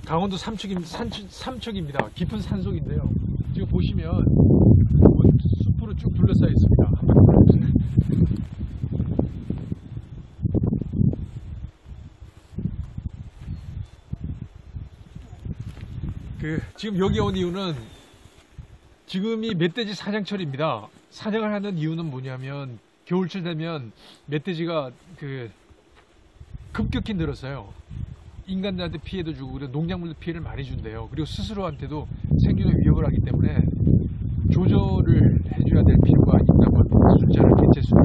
강원도 삼척입니다. 깊은 산속인데요. 지금 보시면 숲으로 쭉 둘러싸여 있습니다. 한번 보세요. 지금 여기 온 이유는 지금이 멧돼지 사냥철입니다. 사냥을 하는 이유는 뭐냐면 겨울철 되면 멧돼지가 급격히 늘었어요. 인간들한테 피해도 주고 그리고 농작물도 피해를 많이 준대요. 그리고 스스로한테도 생존에 위협을 하기 때문에 조절을 해줘야 될 필요가 있다고 숫자를 개체수를.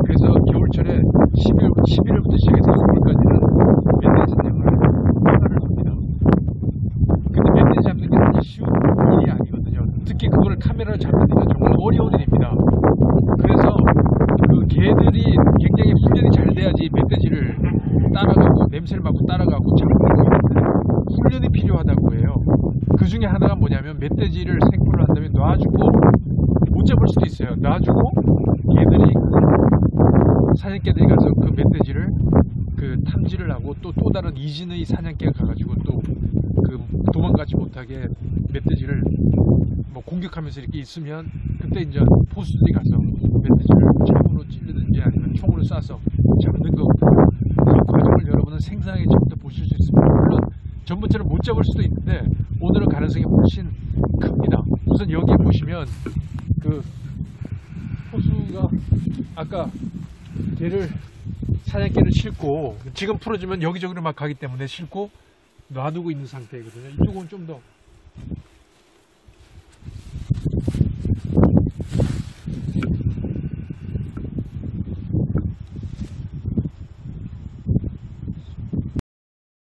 그래서 겨울철에 11월부터 시작해서 2월까지는 멧돼지 사냥을 허가를 합니다. 근데 멧돼지 잡는 게 사실 쉬운 일이 아니거든요. 특히 그거를 카메라로 잡기가 정말 어려운 일입니다. 그래서 그 개들이 굉장히 훈련이 잘 돼야지 멧돼지를 따라가고 냄새를 맡고 따라가고 잡는 거 있는데 훈련이 필요하다고 해요. 그 중에 하나가 뭐냐면 멧돼지를 생포를 한다면 놔주고 못 잡을 수도 있어요. 놔주고 개들이 사냥개들이 가서 그 멧돼지를 탐지를 하고 또 다른 이진의 사냥개가 가가지고 또 도망가지 못하게 멧돼지를 뭐 공격하면서 이렇게 있으면 그때 이제 포수들이 가서 멧돼지를 창으로 찌르든지 아니면 총으로 쏴서 잡는 거거든요. 이 과정을 여러분은 생생하게 지금부터 보실 수 있습니다. 물론 전부처럼 못 잡을 수도 있는데 오늘은 가능성이 훨씬 큽니다. 우선 여기 보시면 그 포수가 아까 사냥개를 싣고 지금 풀어주면 여기저기로 막 가기 때문에 싣고 놔두고 있는 상태거든요. 이쪽은 좀 더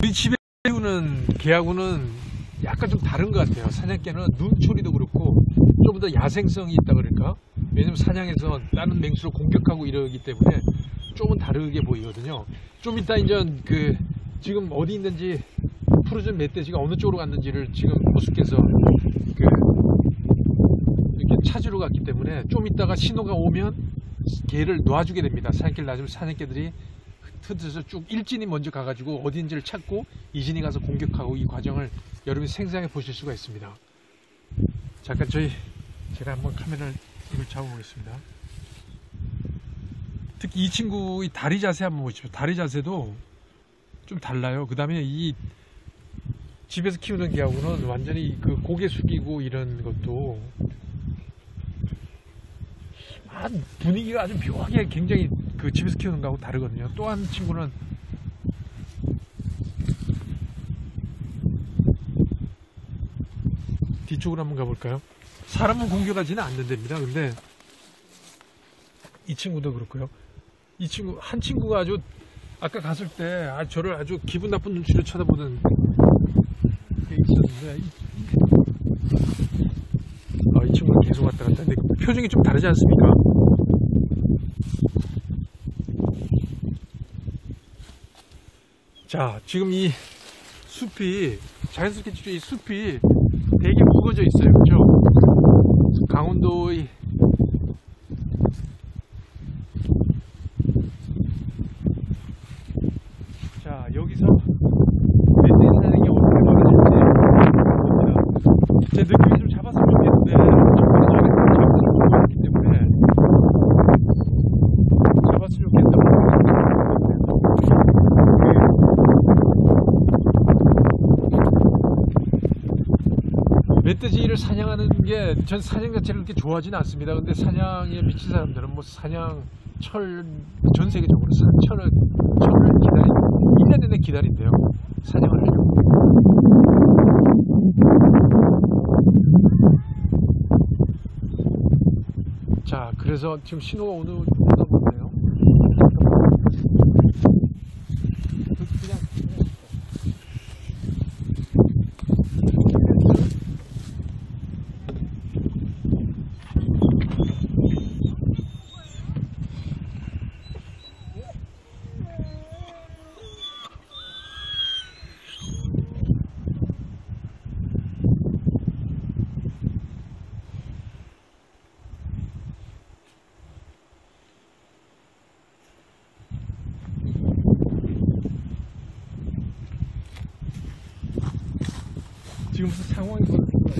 우리 집에 키우는 개하고는 약간 좀 다른 것 같아요. 사냥개는 눈초리도 그렇고 좀 더 야생성이 있다 그럴까? 왜냐면 사냥해서 다른 맹수를 공격하고 이러기 때문에 조금 다르게 보이거든요. 좀 이따 이제 지금 어디 있는지 풀어준 멧돼지가 어느 쪽으로 갔는지를 지금 보수께서 이렇게 찾으러 갔기 때문에 좀 이따가 신호가 오면 개를 놔주게 됩니다. 사냥개를 놔주면 사냥개들이 흩어져서 쭉 일진이 먼저 가가지고 어딘지를 찾고 이진이 가서 공격하고 이 과정을 여러분이 생생하게 보실 수가 있습니다. 잠깐 제가 한번 카메라를 이걸 잡아보겠습니다. 특히 이 친구의 다리 자세 한번 보시죠. 다리 자세도 좀 달라요. 그 다음에 이 집에서 키우는 개하고는 완전히 고개 숙이고 이런 것도 분위기가 아주 묘하게 굉장히 집에서 키우는 거하고 다르거든요. 또 한 친구는 뒤쪽으로 한번 가볼까요? 사람은 공격하지는 않는답니다. 근데 이 친구도 그렇고요. 한 친구가 아주 아까 갔을 때 저를 아주 기분 나쁜 눈치로 쳐다보는 게 있었는데 이 친구는 계속 왔다 갔다 했는데 표정이 좀 다르지 않습니까? 자, 지금 이 숲이 자연스럽게 이 숲이 되게 묵어져 있어요. 그죠? 강원도의 자, 여기서 멧돼지 사냥이 어떻게 벌어질지 봅니다. 제 느낌이 좀 잡았으면 좋겠는데 잡았으면 좋겠기 때문에 잡았으면 좋겠다고 멧돼지를 사냥하는 게 전 사냥 자체를 그렇게 좋아하지는 않습니다. 근데 사냥에 미친 사람들은 뭐 전 세계적으로 철을 기다리고 1년 내내 기다린대요. 사냥을 하려고. 자, 그래서 지금 신호가 오나 보네요. 그냥 지금 무슨 상황이 벌어진 거야.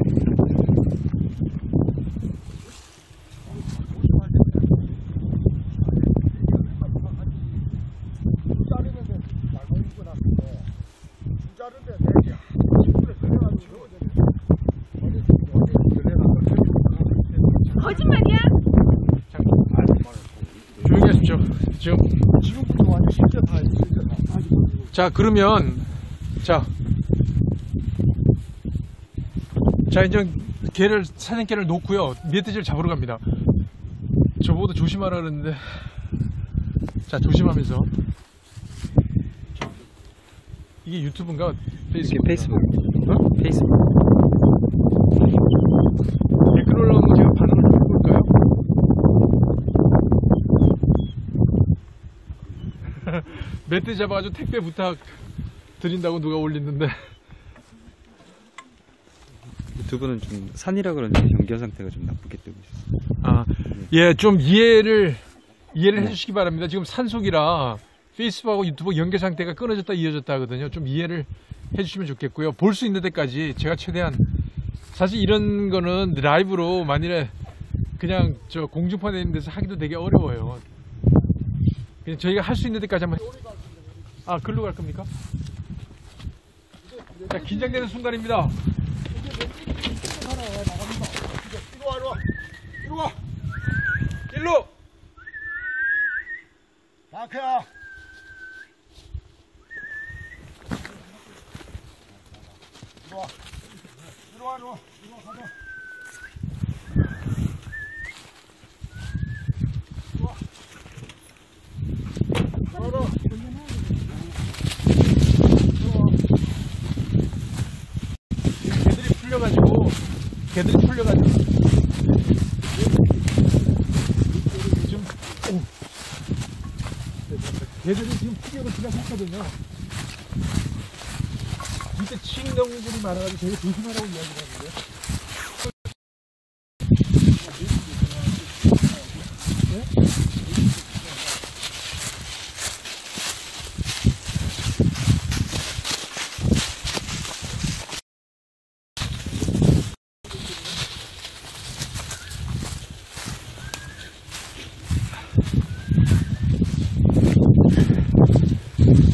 거짓말이야? 조용히 하십시오. 지금부터 완전 실제 다. 자, 그러면 자 이제 사냥개를 놓고요. 멧돼지를 잡으러 갑니다. 저보다 조심하라 그랬는데, 자, 조심하면서. 이게 유튜브인가? 페이스북. 어? 페이스북. 댓글 올라온 거 제가 반응을 좀 해볼까요? 멧돼지 잡아가지고 택배 부탁 드린다고 누가 올렸는데. 유튜브는 좀 산이라 그런지 연결 상태가 좀 나쁘게 뜨고 있어요. 아, 예, 좀 이해를 해주시기 바랍니다. 지금 산속이라 페이스북하고 유튜브 연결 상태가 끊어졌다 이어졌다 하거든요. 좀 이해를 해주시면 좋겠고요. 볼 수 있는 데까지 제가 최대한, 사실 이런 거는 라이브로 만일에 그냥 저 공중파에 있는 데서 하기도 되게 어려워요. 그냥 저희가 할 수 있는 데까지 한번. 아, 글로 갈 겁니까? 자, 긴장되는 순간입니다. 이리 와. 일로! 다크야. 이리 와. 이리 와, 이리 와. 이리 와, 가자. 이리 와. 걸어. 개들이 풀려가지고 지금 개들이 지금 피격을 시작했거든요. 밑에 칭덩굴이 많아가지고 되게 조심하라고 이야기를 하는데.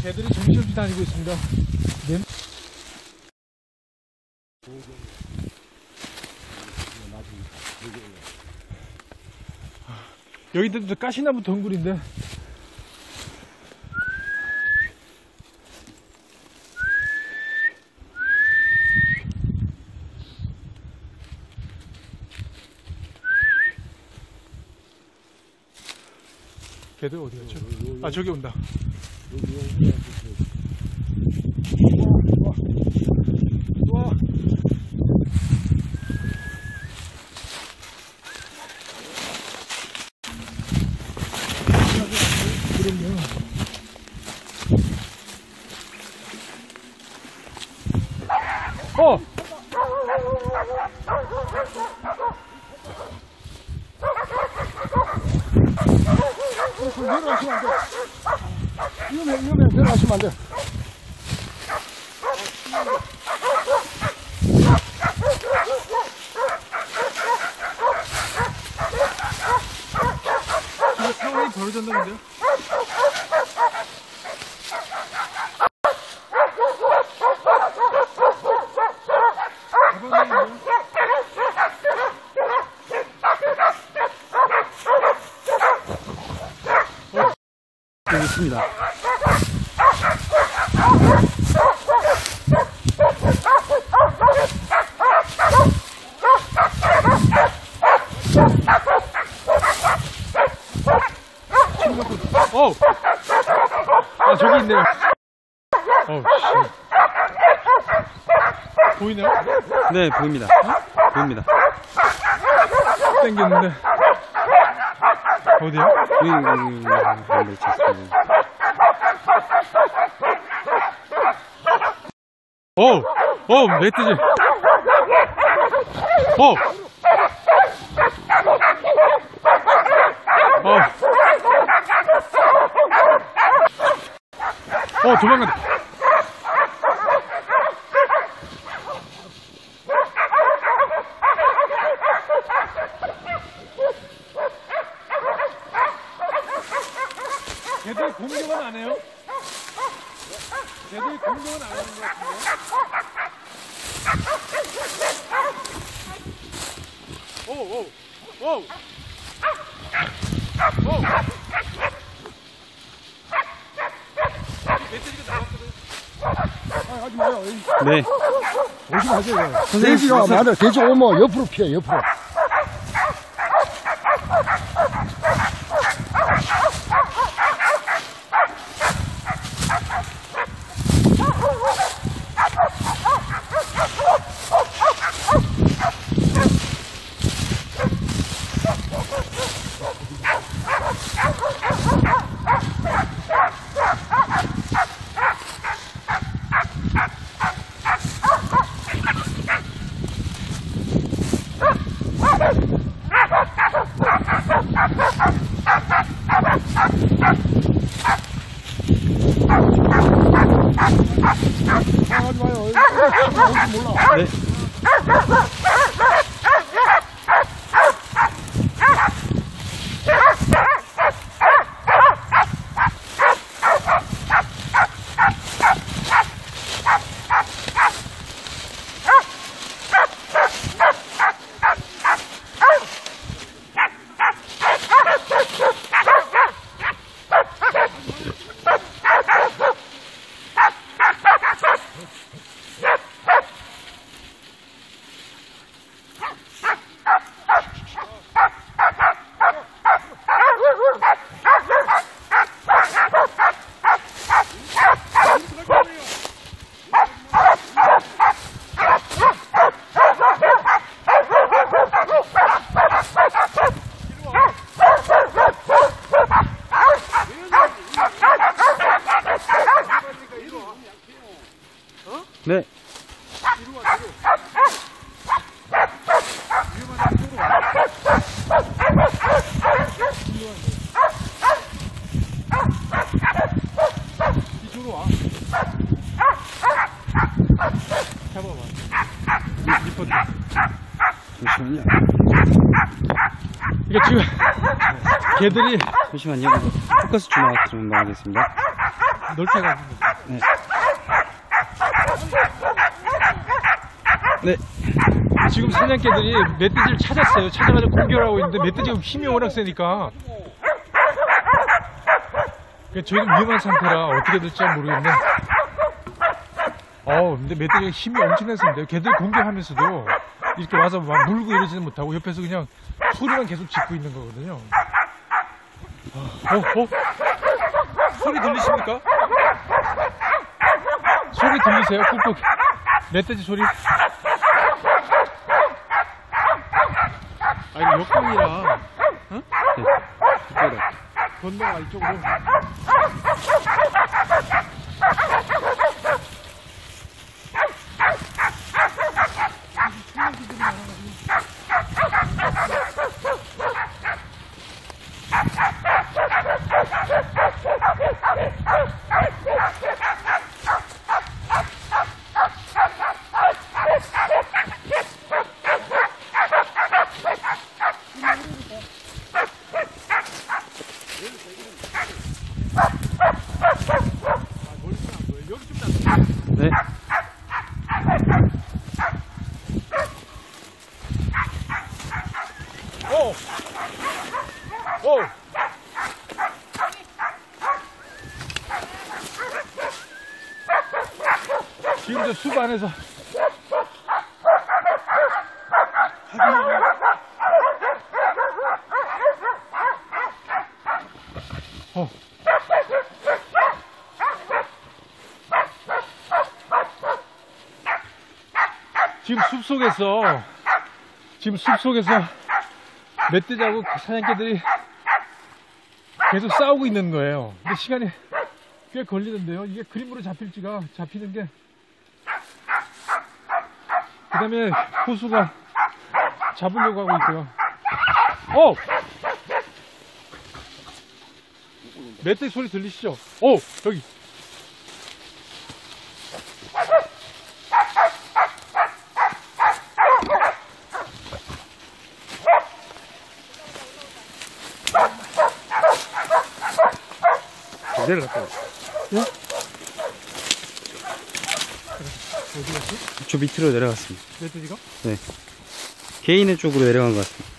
개들이 정신없이 다니고 있습니다. 여기도 가시나무 덩굴인데, 걔들 어디 갔죠? 아, 저기 온다. 와. 그럼요. 내려가시면 안 돼. 위험해. 내려가시면 안 돼. 지금 상황이 벌어졌나본데요? 여기 있습니다. 아, 저기 있네요. 씨. 보이나요? 네, 보입니다. 보입니다. 땡겼는데. 어디요? 여기 있습니다. 멧돼지. 도망간다. 걔들 공격은 안 해요? 걔들 공격은 안 하는 것 같은데? 오! 멧돼지가 나왔거든. 하지 마요. 네. 오지 마세요. 선생님, 돼지가 무슨- 많아. 돼지 오면 옆으로 피해, 옆으로. 하지 마요. 어디 몰라. 네. 네. 이쪽으로 와. 잡아봐. 리포트. 잠시만요. 이게 지금 걔들이 잠시만요. 포커스 좀 나가겠습니다. 넓게 가지고. 네. 네. 지금 사냥개들이 멧돼지를 찾았어요. 찾아가지고 공격을 하고 있는데 멧돼지가 힘이 워낙 세니까 저희는 위험한 상태라 어떻게 될지 잘 모르겠네. 근데 멧돼지가 힘이 엄청났습니다. 걔들 공격하면서도 이렇게 와서 막 물고 이러지는 못하고 옆에서 그냥 소리만 계속 짓고 있는 거거든요. 소리 들리십니까? 소리 들리세요? 꾹꾹. 멧돼지 소리? 아니, 역광이라. 어? 네. 이쪽으로. 건너가, 이쪽으로. 네. 오! 지금 저 숲 안에서 지금 숲속에서 멧돼지하고 사냥개들이 계속 싸우고 있는 거예요. 근데 시간이 꽤 걸리는데요. 이게 그림으로 잡히는 게. 그 다음에 호수가 잡으려고 하고 있고요. 멧돼지 소리 들리시죠? 여기. 내려갔다 와. 네? 어디 갔지? 저 밑으로 내려갔습니다. 멧돼지가? 네. 개인의 쪽으로 내려간 것 같습니다.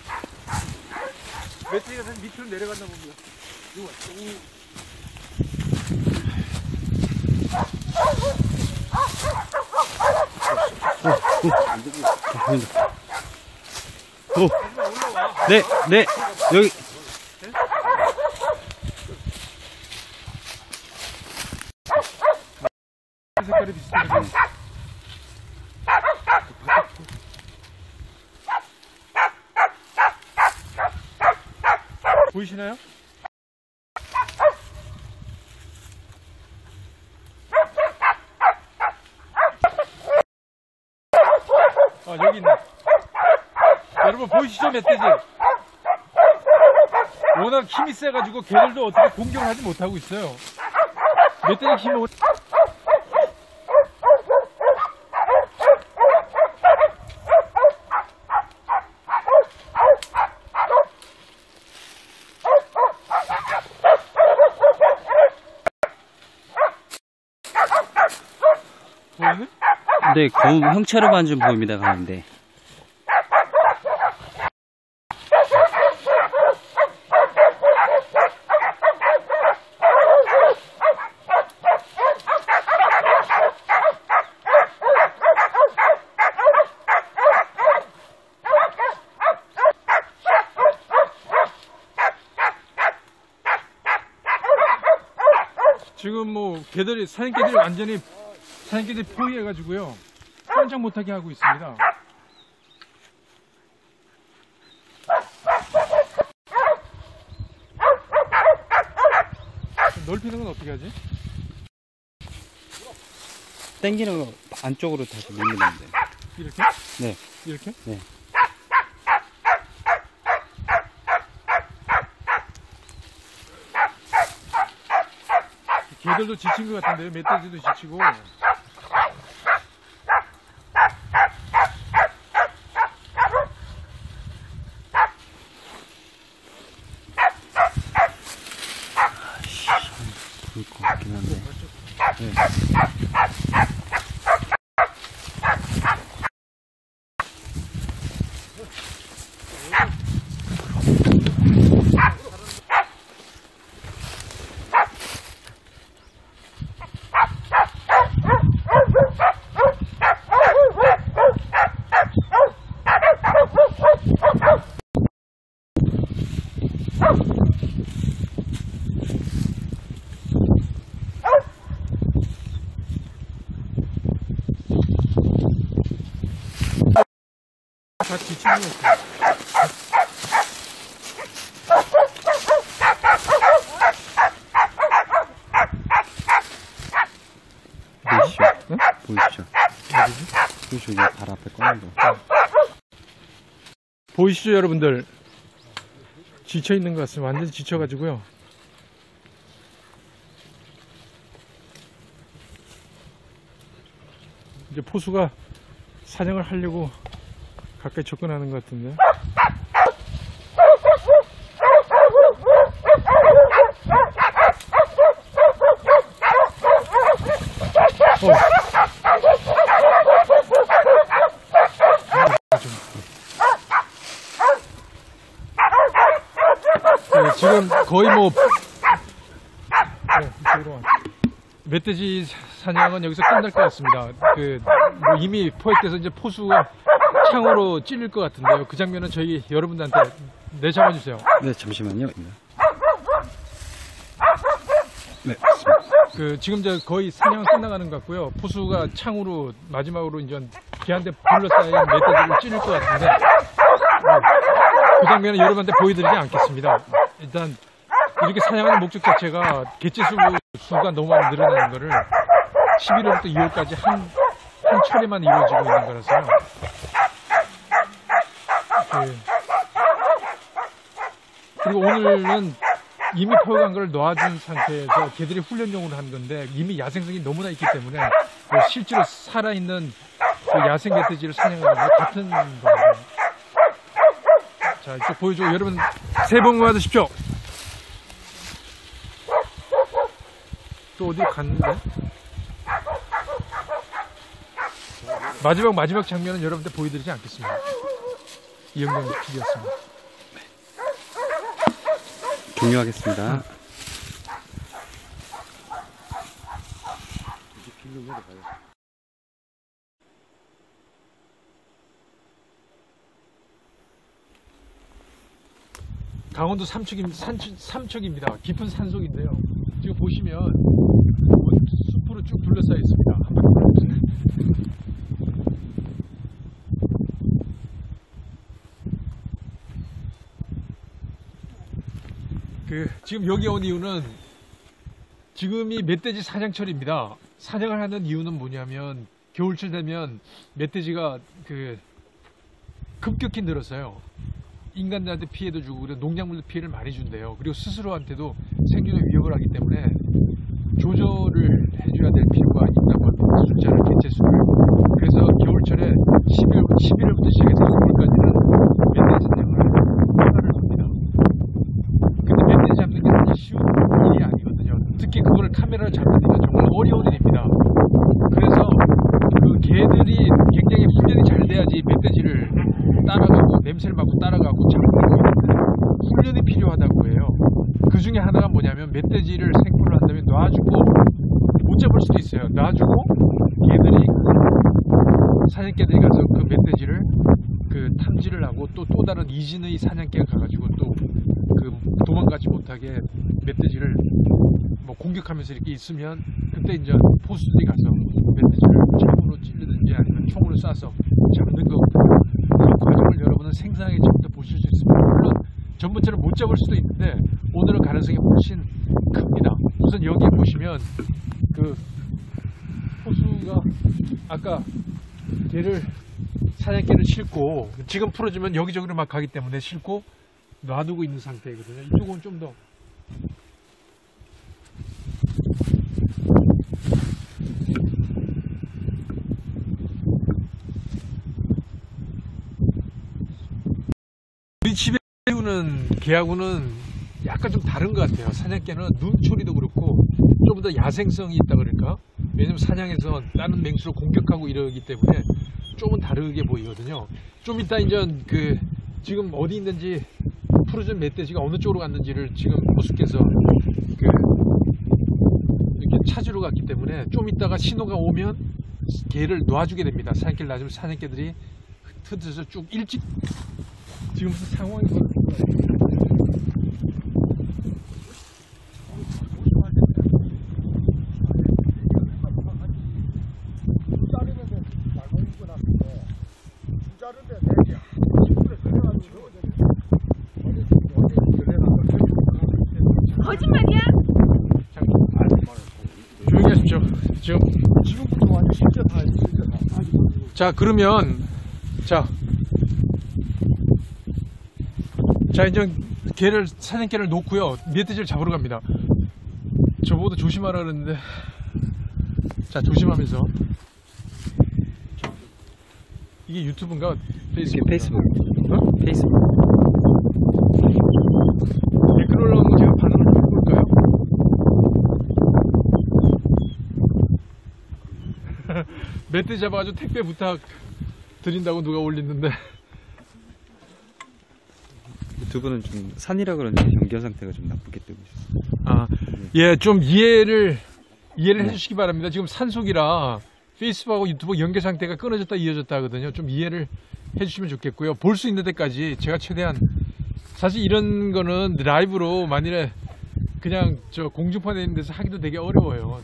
멧돼지가 밑으로 내려갔나 봅니다. 이거 보인다. 오. 네, 네, 여기. 색깔이 비슷하네. 보이시나요? 아, 여기 있네. 여러분 보이시죠, 멧돼지? 워낙 힘이 세가지고 걔들도 어떻게 공격을 하지 못하고 있어요. 멧돼지 힘이 보이네? 네, 검 형체로만 좀 보입니다, 가운데. 지금 뭐 개들이 사냥개들이 완전히 사냥개들이 포위해가지고요 꼼짝 못하게 하고 있습니다. 넓히는 건 어떻게 하지? 땡기는 거 안쪽으로 다시 밀면 됩니다. 이렇게? 네. 이렇게? 네. 개들도 지친 것 같은데요. 멧돼지도 지치고. 보일 것 같긴 한데. 네. 다 지친 것 같아요. 보이시죠? 네? 보이시죠? 보이시죠? 여기 발 앞에 꺼낸 거. 보이시죠, 여러분들? 지쳐 있는 것 같습니다. 완전히 지쳐가지고요. 이제 포수가 사냥을 하려고 가까이 접근하는 것 같은데. 네, 지금 거의 뭐 이쪽으로 와. 멧돼지 사냥은 여기서 끝날 것 같습니다. 뭐 이미 포획돼서 이제 포수가 창으로 찔릴 것 같은데요. 그 장면은 저희 여러분들한테 내잡아주세요. 네, 잠시만요. 네, 지금 거의 사냥은 끝나가는 것 같고요. 포수가 창으로 마지막으로 이제 걔한테 둘러싸인 멧돼지를 찌를 것 같은데 그 장면은 여러분한테 보여드리지 않겠습니다. 일단 이렇게 사냥하는 목적 자체가 개체 수가 너무 많이 늘어나는 거를 11월부터 2월까지 한 차례만 이루어지고 있는 거라서요. 그리고 오늘은 이미 포획한 걸 놔준 상태에서 개들이 훈련용으로 한 건데 이미 야생성이 너무나 있기 때문에 실제로 살아있는 야생 멧돼지를 사냥하는 거 같은 겁니다. 자, 이쪽 보여주고 여러분 새해 복 많으십시오. 또 어디 갔는데? 마지막 장면은 여러분들 보여드리지 않겠습니다. 이영경 PD였습니다. 종료하겠습니다. 강원도 삼척입니다. 깊은 산속인데요. 지금 보시면 숲으로 쭉 둘러싸여 있습니다. 한 바퀴 돌아보세요. 지금 여기 온 이유는 지금이 멧돼지 사냥철입니다. 사냥을 하는 이유는 뭐냐면 겨울철 되면 멧돼지가 급격히 늘었어요. 인간들한테 피해도 주고 그리고 농작물도 피해를 많이 준대요. 그리고 스스로한테도 생존에 위협을 하기 때문에 조절을 해줘야 될 필요가 있다고 합니다. 숫자를, 개체수를. 그래서 겨울철에 11월부터 시작해서 2월까지는 멧돼지 사냥을 허가를 합니다. 근데 멧돼지 잡는 게 사실 쉬운 일이 아니거든요. 특히 그거를 카메라로 잡는 일은 정말 어려운 일입니다. 그래서 그 개들이 굉장히 훈련이 잘 돼야지 멧돼지를 따라가고 냄새를 맡고 따라가고 잡는 거 있는데 훈련이 필요하다고 해요. 그 중에 하나가 뭐냐면 멧돼지를 생포를 한다면 놔주고 못 잡을 수도 있어요. 놔주고 개들이 사냥개들이 가서 그 멧돼지를 탐지를 하고 또 다른 이진의 사냥개가 가가지고 또 도망가지 못하게 멧돼지를 공격하면서 이렇게 있으면 그때 이제 포수들이 가서 멧돼지를 창으로 찌르든지 아니면 총으로 쏴서 잡는 거거든요. 이 과정을 여러분은 생생하게 지금부터 보실 수 있습니다. 물론 전부처럼 못 잡을 수도 있는데 오늘은 가능성이 훨씬 큽니다. 우선 여기 보시면 포수가 아까 사냥개를 싣고 지금 풀어주면 여기저기로 막 가기 때문에 싣고 놔두고 있는 상태거든요. 이쪽은 좀 더 우리 집에 키우는 개하고는 약간 좀 다른 것 같아요. 사냥개는 눈초리도 그렇고 좀 더 야생성이 있다 그럴까? 왜냐면 사냥해서 다른 맹수를 공격하고 이러기 때문에 조금 다르게 보이거든요. 좀 이따 이제 지금 어디 있는지 풀어준 멧돼지가 어느 쪽으로 갔는지를 지금 포수께서 이렇게 찾으러 갔기 때문에 좀 이따가 신호가 오면 개를 놔주게 됩니다. 사냥개를 놔주면 사냥개들이 흩어져서 쭉 일찍 지금 무슨 상황이 벌어진 거예요. 거짓말이야? 조용히 하십시오. 지금부터 완전 진짜 다. 자, 그러면 자 이제 사냥개를 놓고요. 멧돼지를 잡으러 갑니다. 저보고도 조심하라 그랬는데 자, 조심하면서. 이게 유튜브인가? 페이스북? 페이스북. 어? 페이스북. 댓글 올라오는 거 제가 반응을 좀 해볼까요? 멧돼지 잡아가지고 택배 부탁 드린다고 누가 올렸는데 두 분은 좀 산이라 그런지 연결 상태가 좀 나쁘게 뜨고 있어요. 예, 좀 이해를 해주시기 바랍니다. 지금 산속이라 페이스북하고 유튜브 연결 상태가 끊어졌다 이어졌다 하거든요. 좀 이해를 해주시면 좋겠고요. 볼 수 있는 데까지 제가 최대한, 사실 이런 거는 라이브로 만일에 그냥 공중파에 있는 데서 하기도 되게 어려워요.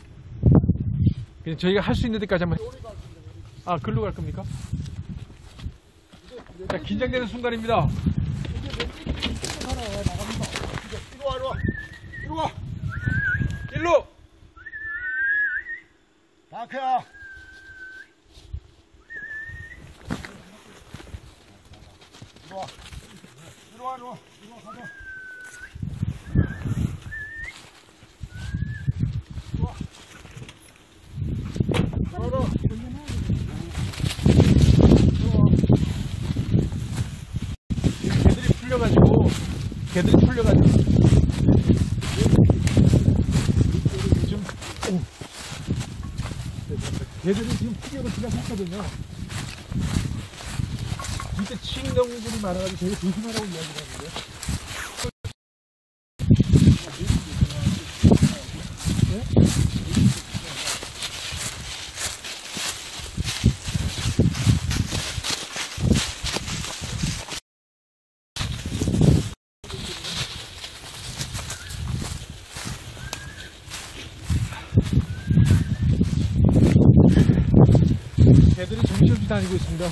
그냥 저희가 할 수 있는 데까지 한번. 글로 갈 겁니까? 자, 긴장되는 순간입니다. 이리 와. 일로! 다크야. 이리 와. 가자. 개들이 풀려가지고 지금 개들이 지금 폭염을 시작했거든요. 진짜 치ing동물이 많아가지고 되게 조심하라고 이야기를 하는데. 개들이 정신없이 다니고 있습니다.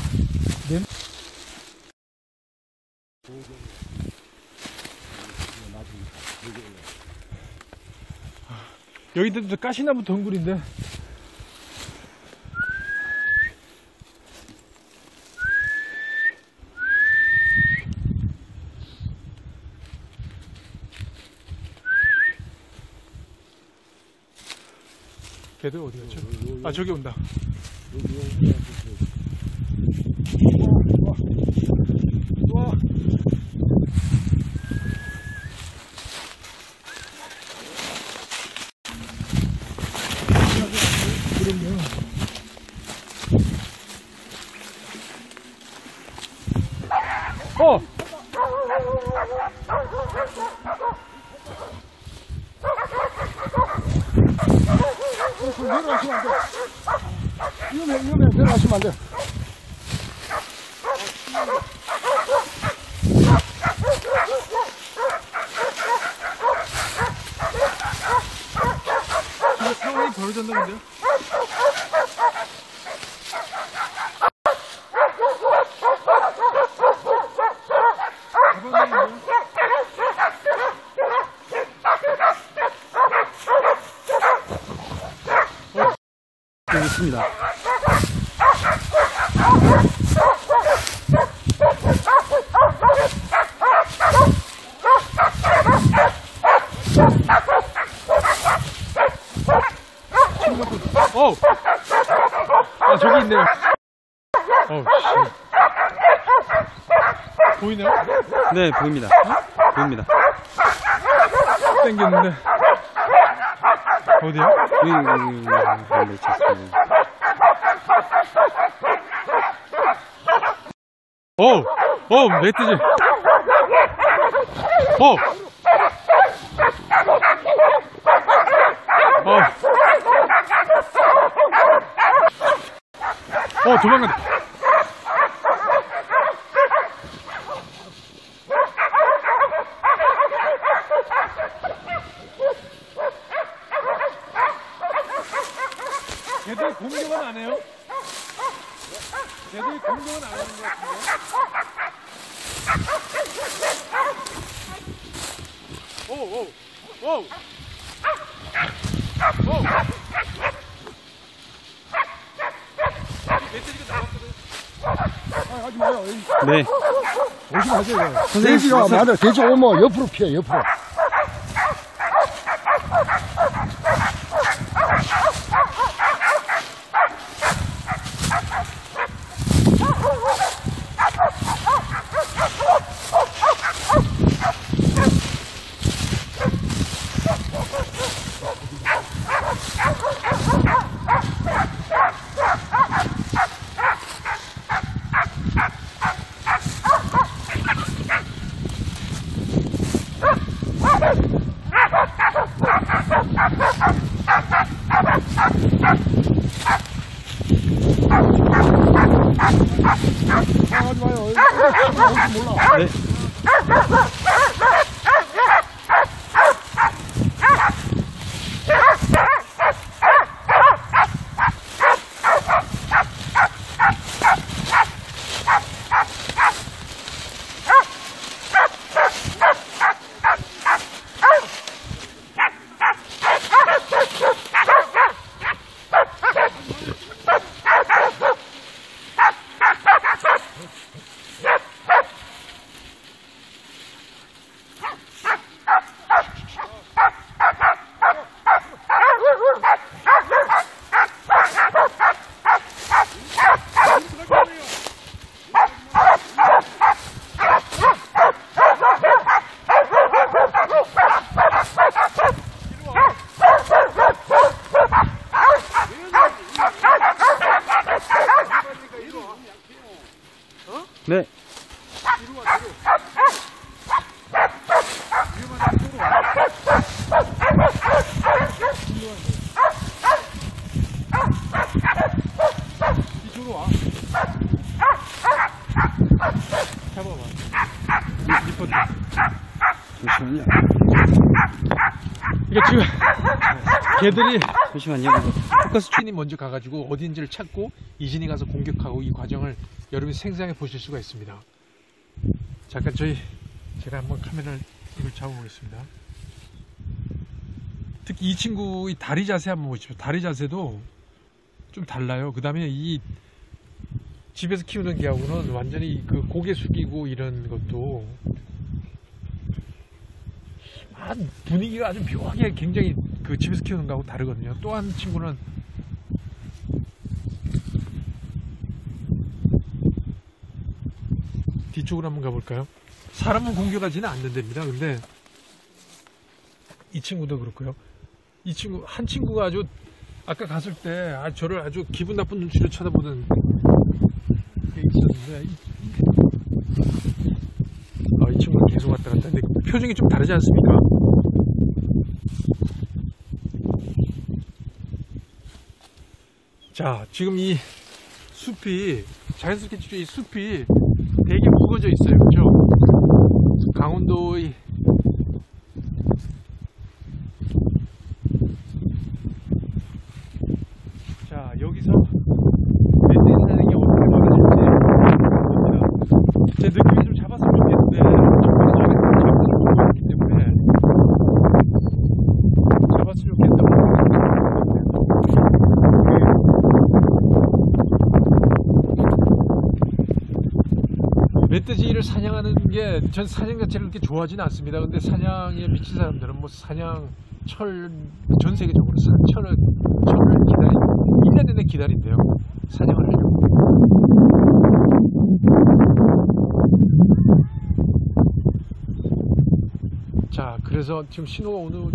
여기도 가시나무 덩굴인데 걔들 어디 갔죠? 아 저기 온다. 와. 그럼요. 내려가시면 안 돼. 위험해. 내려가시면 안 돼. 지금 상황이 벌어졌나 본데요? 여기 있습니다. 아 저기 있네요. 보이나요? 네, 보입니다. 보입니다. 땡겼는데 어디요? 여기 있습니다. 멧돼지. 도망간다. 걔들 공격은 안 해요? 걔들 공격은 안 하는 것 같은데? 멧돼지가 나왔거든. 하지 마요. 네. 조심하세요. 선생님, 돼지가 맞아. 돼지 오면 옆으로 피해, 옆으로. 하지 마요. 몰라. 네. 이쪽으로 와. 잡아봐. 리포트. 잠시만요. 이게 지금 개들이 잠시만요. 포커스 스킨이 먼저 가가지고 어딘지를 찾고 이진이 가서 공격하고 이 과정을 여러분이 생생하게 보실 수가 있습니다. 잠깐 제가 한번 카메라를 이걸 잡아보겠습니다. 특히 이 친구의 다리 자세 한번 보십시오. 다리 자세도 좀 달라요. 그 다음에 이 집에서 키우는 개하고는 완전히 그 고개 숙이고 이런 것도 분위기가 아주 묘하게 굉장히 그 집에서 키우는 거하고 다르거든요. 또 한 친구는 뒤쪽으로 한번 가볼까요? 사람은 공격하지는 않는답니다. 근데 이 친구도 그렇고요. 이 친구 한 친구가 아주 아까 갔을 때 저를 아주 기분 나쁜 눈치로 쳐다보는 게 있었는데 이 친구는 계속 왔다 갔다 했는데 표정이 좀 다르지 않습니까? 자, 지금 이 숲이 자연스럽게 이 숲이 되게 묵어져 있어요. 그죠? 강원도의 자, 여기서 멧돼지 사냥이 어떻게 벌어질지 봅니다. 제 느낌이 좀 잡았으면 좋겠는데 잡았으면 좋겠기 때문에 잡았으면 좋겠다고 멧돼지를 사냥하는 게 전 사냥 자체를 그렇게 좋아하지는 않습니다. 근데 사냥에 미친 사람들은 뭐 사냥 전 세계적으로 철을 기다리고 1년 내내 기다린대요. 사냥을 하려고. 자, 그래서 지금 신호가 오는